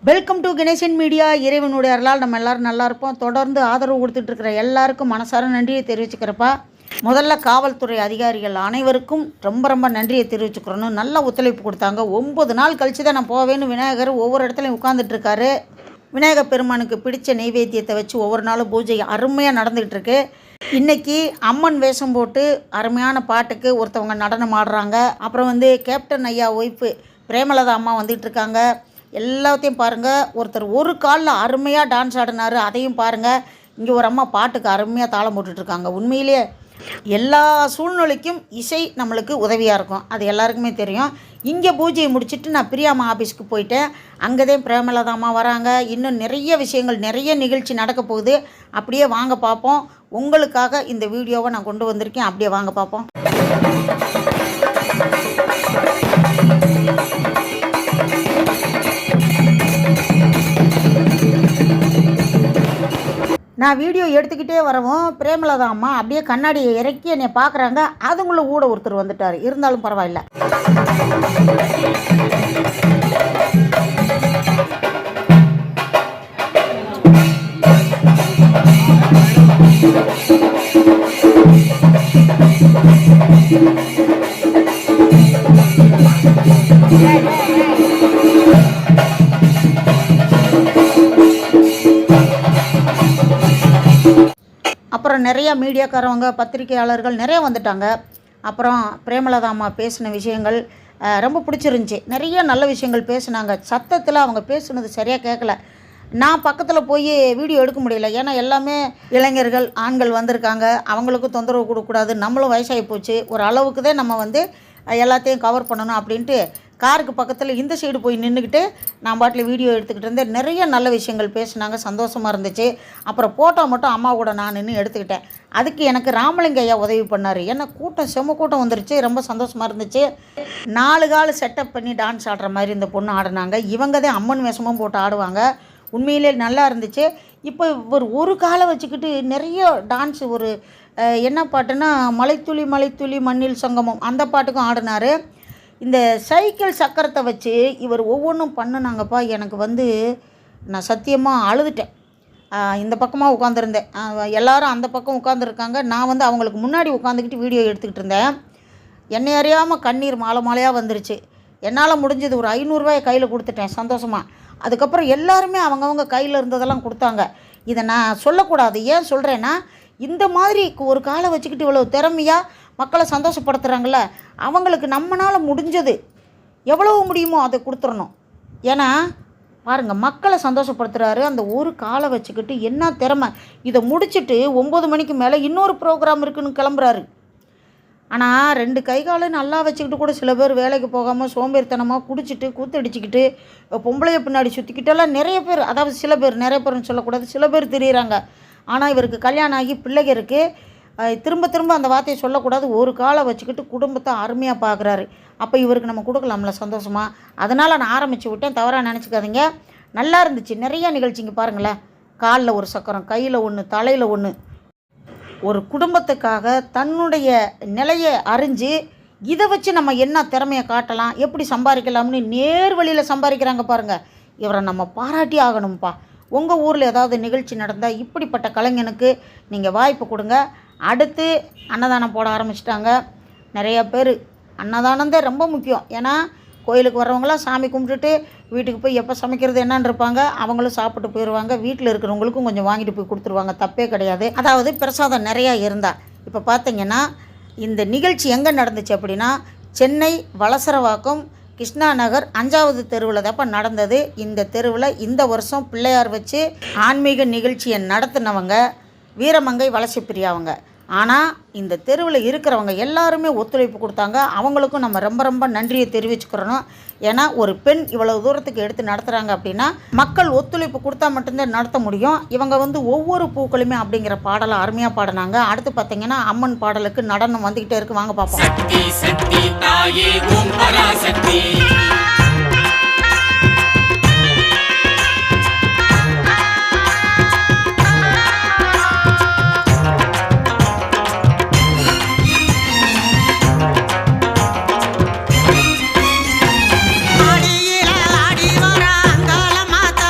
Welcome to Ganesan media. இறைவனுடைய அருளால் நம்ம எல்லோரும் நல்லா இருப்போம். தொடர்ந்து ஆதரவு கொடுத்துட்ருக்கிற எல்லாருக்கும் மனசார நன்றியை தெரிவிச்சுக்கிறப்பா. முதல்ல காவல்துறை அதிகாரிகள் அனைவருக்கும் ரொம்ப நன்றியை தெரிவிச்சுக்கிறோன்னு நல்ல ஒத்துழைப்பு கொடுத்தாங்க. 9 நாள் கழித்து தான் நான் போவேன்னு விநாயகர் ஒவ்வொரு இடத்துலையும் உட்காந்துட்ருக்காரு. விநாயகர் பெருமானுக்கு பிடிச்ச நெய்வேத்தியத்தை வச்சு ஒவ்வொரு நாளும் பூஜை அருமையாக நடந்துகிட்டு இருக்கு. இன்றைக்கி அம்மன் வேஷம் போட்டு அருமையான பாட்டுக்கு ஒருத்தவங்க நடனம் ஆடுறாங்க. அப்புறம் கேப்டன் ஐயா ஒய்ஃபு பிரேமலதா அம்மா வந்துகிட்ருக்காங்க. எல்லாத்தையும் பாருங்கள். ஒருத்தர் ஒரு காலில் அருமையாக டான்ஸ் ஆடினார், அதையும் பாருங்கள். இங்கே ஒரு அம்மா பாட்டுக்கு அருமையாக தாளம் போட்டுட்ருக்காங்க. உண்மையிலே எல்லா சூழ்நிலைக்கும் இசை நம்மளுக்கு உதவியாக இருக்கும், அது எல்லாருக்குமே தெரியும். இங்கே பூஜையை முடிச்சுட்டு நான் பிரியாமா ஆஃபீஸ்க்கு போயிட்டேன். அங்கே தான் பிரேமலதா அம்மா வராங்க. இன்னும் நிறைய விஷயங்கள், நிறைய நிகழ்ச்சி நடக்க போகுது. அப்படியே வாங்க பார்ப்போம். உங்களுக்காக இந்த வீடியோவை நான் கொண்டு வந்திருக்கேன். அப்படியே வாங்க பார்ப்போம். நான் வீடியோ எடுத்துக்கிட்டே வரவும் பிரேமலதா அம்மா அப்படியே கண்ணாடியை இறக்கி என்னை பார்க்குறாங்க. அதுங்களும் கூட ஒருத்தர் வந்துட்டார். இருந்தாலும் பரவாயில்ல. அப்புறம் நிறையா மீடியாக்காரவங்க, பத்திரிகையாளர்கள் நிறைய வந்துட்டாங்க. அப்புறம் பிரேமலதா அம்மா பேசின விஷயங்கள் ரொம்ப பிடிச்சிருந்துச்சி. நிறைய நல்ல விஷயங்கள் பேசுனாங்க. சத்தத்தில் அவங்க பேசுனது சரியாக கேட்கல. நான் பக்கத்தில் போய் வீடியோ எடுக்க முடியல. ஏன்னா எல்லாமே இளைஞர்கள், ஆண்கள் வந்திருக்காங்க. அவங்களுக்கும் தொந்தரவு கொடுக்கக்கூடாது. நம்மளும் வயசாகி போச்சு. ஒரு அளவுக்கு தான் நம்ம எல்லாத்தையும் கவர் பண்ணணும் அப்படின்ட்டு காருக்கு பக்கத்தில் இந்த சைடு போய் நின்றுக்கிட்டு நான் பாட்டில் வீடியோ எடுத்துக்கிட்டு இருந்தேன். நிறைய நல்ல விஷயங்கள் பேசினாங்க. சந்தோஷமாக இருந்துச்சு. அப்புறம் ஃபோட்டோ மட்டும் அம்மா கூட நான் நின்று எடுத்துக்கிட்டேன். அதுக்கு எனக்கு ராமலிங்க ஐயா உதவி பண்ணார். ஏன்னா செம்ம கூட்டம் வந்துருச்சு. ரொம்ப சந்தோஷமாக இருந்துச்சு. 4 கால் செட்டப் பண்ணி டான்ஸ் ஆடுற மாதிரி இந்த பொண்ணு ஆடினாங்க. இவங்க தான் அம்மன் வேஷமும் போட்டு ஆடுவாங்க. உண்மையிலே நல்லா இருந்துச்சு. இப்போ ஒரு காலை வச்சுக்கிட்டு நிறைய டான்ஸு, என்ன பாட்டுன்னா மலைத்துளி மலைத்துளி மண்ணில் சங்கமம், அந்த பாட்டுக்கும் ஆடினார். இந்த சைக்கிள் சக்கரத்தை வச்சு இவர் ஒவ்வொன்றும் பண்ணுனாங்கப்பா. எனக்கு நான் சத்தியமாக அழுதுட்டேன். இந்த பக்கமாக உட்காந்துருந்தேன். எல்லோரும் அந்த பக்கம் உட்காந்துருக்காங்க. நான் அவங்களுக்கு முன்னாடி உட்காந்துக்கிட்டு வீடியோ எடுத்துக்கிட்டு இருந்தேன். என்னை அறியாமல் கண்ணீர் மாலையாக வந்துருச்சு. என்னால் முடிஞ்சது ஒரு 500 ரூபாயை கையில் கொடுத்துட்டேன் சந்தோஷமாக. அதுக்கப்புறம் எல்லாருமே அவங்கவுங்க கையில் இருந்ததெல்லாம் கொடுத்தாங்க. இதை நான் சொல்லக்கூடாது. ஏன் சொல்கிறேன்னா, இந்த மாதிரி ஒரு காலை வச்சுக்கிட்டு இவ்வளோ திறமையாக மக்களை சந்தோஷப்படுத்துகிறாங்கள, அவங்களுக்கு நம்மளால் முடிஞ்சது எவ்வளோ முடியுமோ அதை கொடுத்துடணும். ஏன்னா பாருங்கள், மக்களை சந்தோஷப்படுத்துகிறாரு. அந்த ஒரு காலை வச்சுக்கிட்டு என்ன திறமை. இதை முடிச்சுட்டு 9 மணிக்கு மேலே இன்னொரு ப்ரோக்ராம் இருக்குதுன்னு கிளம்புறாரு. ஆனால் 2 கை காலும் நல்லா வச்சுக்கிட்டு கூட சில பேர் வேலைக்கு போகாமல் சோம்பேறித்தனமாக குடிச்சிட்டு கூத்தடிச்சிக்கிட்டு பொம்பளைய பின்னாடி சுற்றிக்கிட்டெல்லாம் நிறைய பேர், அதாவது சில பேர், நிறைய பேர்னு சொல்லக்கூடாது, சில பேர் தெரியுறாங்க. ஆனால் இவருக்கு கல்யாணம் ஆகி பிள்ளைங்க இருக்குது. திரும்ப அந்த வார்த்தையை சொல்லக்கூடாது. ஒரு காலை வச்சுக்கிட்டு குடும்பத்தை அருமையாக பார்க்குறாரு. அப்போ இவருக்கு நம்ம கொடுக்கலாம்ல சந்தோஷமாக. அதனால் நான் ஆரம்பித்து விட்டேன். தவறாக நினச்சிக்காதீங்க. நல்லா இருந்துச்சு. நிறையா நிகழ்ச்சிங்க பாருங்களேன். காலில் ஒரு சக்கரம், கையில் ஒன்று, தலையில் ஒன்று. ஒரு குடும்பத்துக்காக தன்னுடைய நிலையை அறிஞ்சு இதை வச்சு நம்ம என்ன திறமையை காட்டலாம், எப்படி சம்பாதிக்கலாம்னு நேர் வழியில் சம்பாதிக்கிறாங்க பாருங்கள். இவரை நம்ம பாராட்டி ஆகணும்ப்பா. உங்கள் ஊரில் ஏதாவது நிகழ்ச்சி நடந்தால் இப்படிப்பட்ட கலைஞனுக்கு நீங்கள் வாய்ப்பு கொடுங்க. அடுத்து அன்னதானம் போட ஆரம்பிச்சிட்டாங்க நிறைய பேர். அன்னதானம் தான் ரொம்ப முக்கியம். ஏன்னா கோயிலுக்கு வர்றவங்களாம் சாமி கும்பிட்டுட்டு வீட்டுக்கு போய் எப்போ சமைக்கிறது என்னன்னு இருப்பாங்க. அவங்களும் சாப்பிட்டு போயிடுவாங்க. வீட்டில் இருக்கிறவங்களுக்கும் கொஞ்சம் வாங்கிட்டு போய் கொடுத்துருவாங்க. தப்பே கிடையாது. அதாவது பிரசாதம் நிறையா இருந்தால். இப்போ பார்த்தீங்கன்னா இந்த நிகழ்ச்சி எங்கே நடந்துச்சு அப்படின்னா, சென்னை வளசரவாக்கம் கிருஷ்ணா நகர் 5வது தெருவில் தான்ப்பா நடந்தது. இந்த தெருவில் இந்த வருஷம் பிள்ளையார் வச்சு ஆன்மீக நிகழ்ச்சியை நடத்தினவங்க வீரமங்கை வளசப்பிரியாவங்க. ஆனால் இந்த தெருவில் இருக்கிறவங்க எல்லாருமே ஒத்துழைப்பு கொடுத்தாங்க. அவங்களுக்கும் நம்ம ரொம்ப நன்றியை தெரிவிச்சுக்கிறணும். ஏன்னா ஒரு பெண் இவ்வளவு தூரத்துக்கு எடுத்து நடத்துகிறாங்க அப்படின்னா மக்கள் ஒத்துழைப்பு கொடுத்தா மட்டும்தான் நடத்த முடியும். இவங்க ஒவ்வொரு பூக்களுமே அப்படிங்கிற பாடலை அருமையாக பாடினாங்க. அடுத்து பார்த்தீங்கன்னா அம்மன் பாடலுக்கு நடனம் வந்துக்கிட்டே இருக்குது. வாங்க பார்ப்போம். ஆடியில ஆடி வர அங்காள மாத்த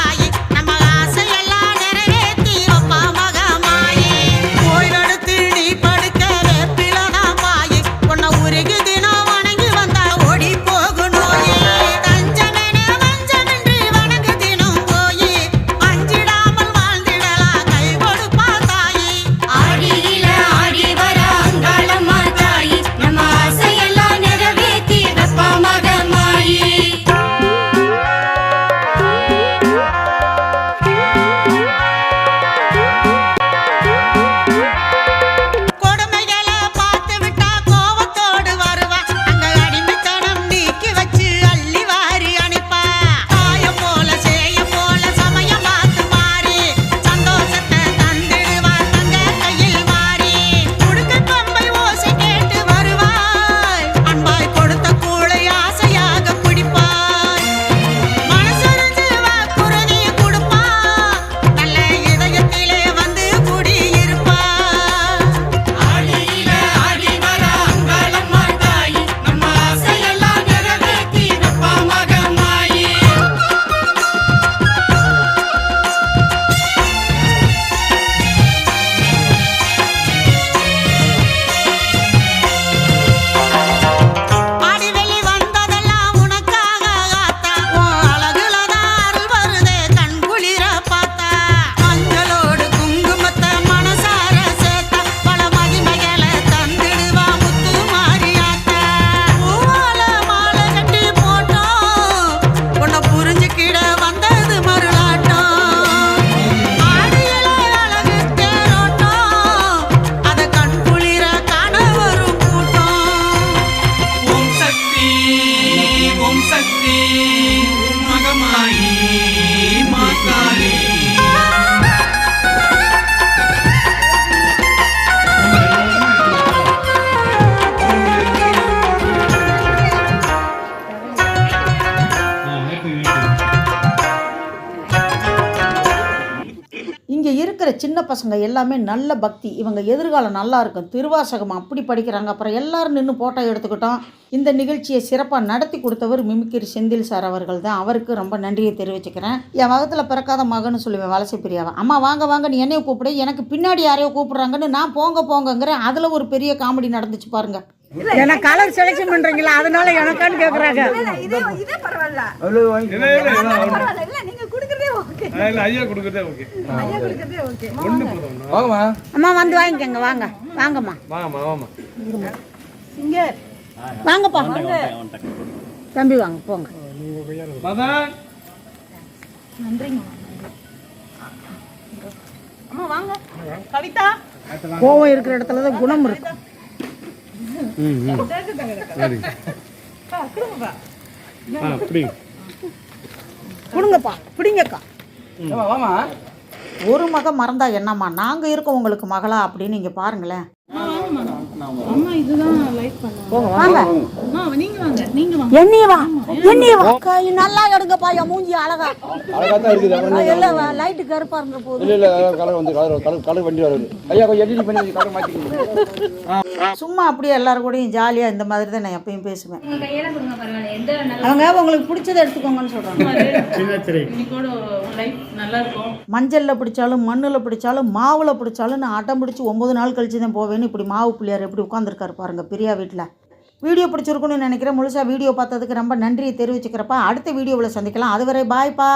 இங்கே இருக்கிற சின்ன பசங்க எல்லாமே நல்ல பக்தி, இவங்க எதிர்காலம் நல்லா இருக்கும், திருவாசகம் அப்படி படிக்கிறாங்க. அப்புறம் எல்லாரும் நின்று ஃபோட்டோ எடுத்துக்கிட்டோம். இந்த நிகழ்ச்சியை சிறப்பாக நடத்தி கொடுத்தவர் மிமிக்ரி செந்தில் சார் அவர்கள் தான். அவருக்கு ரொம்ப நன்றியை தெரிவிச்சுக்கிறேன். என் வகத்தில் பிறக்காத மகன்னு சொல்லுவேன் வலசை பிரியாவை. அம்மா வாங்க வாங்க நீ என்னைய கூப்பிடு, எனக்கு பின்னாடி யாரையோ கூப்பிட்றாங்கன்னு நான் போங்க போங்கங்கிறேன். அதில் ஒரு பெரிய காமெடி நடந்துச்சு பாருங்க. என்ன கலர் செலக்ஷன் பண்றீங்களா, அதனால எனக்கான்னு கேக்குறாங்க. இதே பரவாயில்ல. நீங்க குடுக்கறதே ஓகே. ஐயா குடுக்கறதே ஓகே. ஐயா குடுக்கறதே ஓகே. வாங்கம்மா. அம்மா வந்து வாங்கிக்கங்க, வாங்க வாங்கம்மா. வாங்கம்மா. சிங்கர் வாங்கப்பா தம்பி வாங்க போங்க. நன்றிங்க. அம்மா வாங்க. கவிதா. கோவம் இருக்கிற இடத்துல தான் குணம் இருக்கு. கொடுங்கப்பா, பிடிங்கக்கா. ஒரு மக மறந்தா என்னம்மா, நாங்க இருக்கோம் உங்களுக்கு மகளா அப்படின்னு நீங்க பாருங்களேன். அம்மா இதுதான் லைக் பண்ணுவாங்க. வாங்க நீங்க வாங்க, நீங்க வாங்க. என்னைய வா அக்கா, நல்லா எடுங்கப்பா, என் மூஞ்சி அழகா தான் இருக்குது. எல்லாம் லைட்டு கருப்பா இருந்த போது இல்ல கலர் வந்து கலர் வண்டி வருது. ஐயா கொஞ்சம் எடிட் பண்ணி கலர் மாத்திக்கணும். சும்மா அப்படியே எல்லாரும் கூடயும் ஜாலியா இந்த மாதிரி தான் நான் எப்பயும் பேசுவேன். அவங்க உங்களுக்கு பிடிச்சதை எடுத்துக்கோங்கன்னு சொல்றாங்க. மஞ்சள்ல பிடிச்சாலும் மண்ணுல பிடிச்சாலும் மாவுல பிடிச்சாலும் நான் அடம் பிடிச்சி 9 நாள் கழிச்சு தான் போவேன்னு இப்படி மாவு பிள்ளையார் எப்படி உட்காந்துருக்காரு பாருங்க பிரியா வீட்டில். வீடியோ பிடிச்சிருக்குன்னு நினைக்கிறேன். முழுசாக வீடியோ பார்த்ததுக்கு ரொம்ப நன்றியை தெரிவிச்சுக்கிறப்பா. அடுத்த வீடியோவில் சந்திக்கலாம். அதுவரை பாய்ப்பா.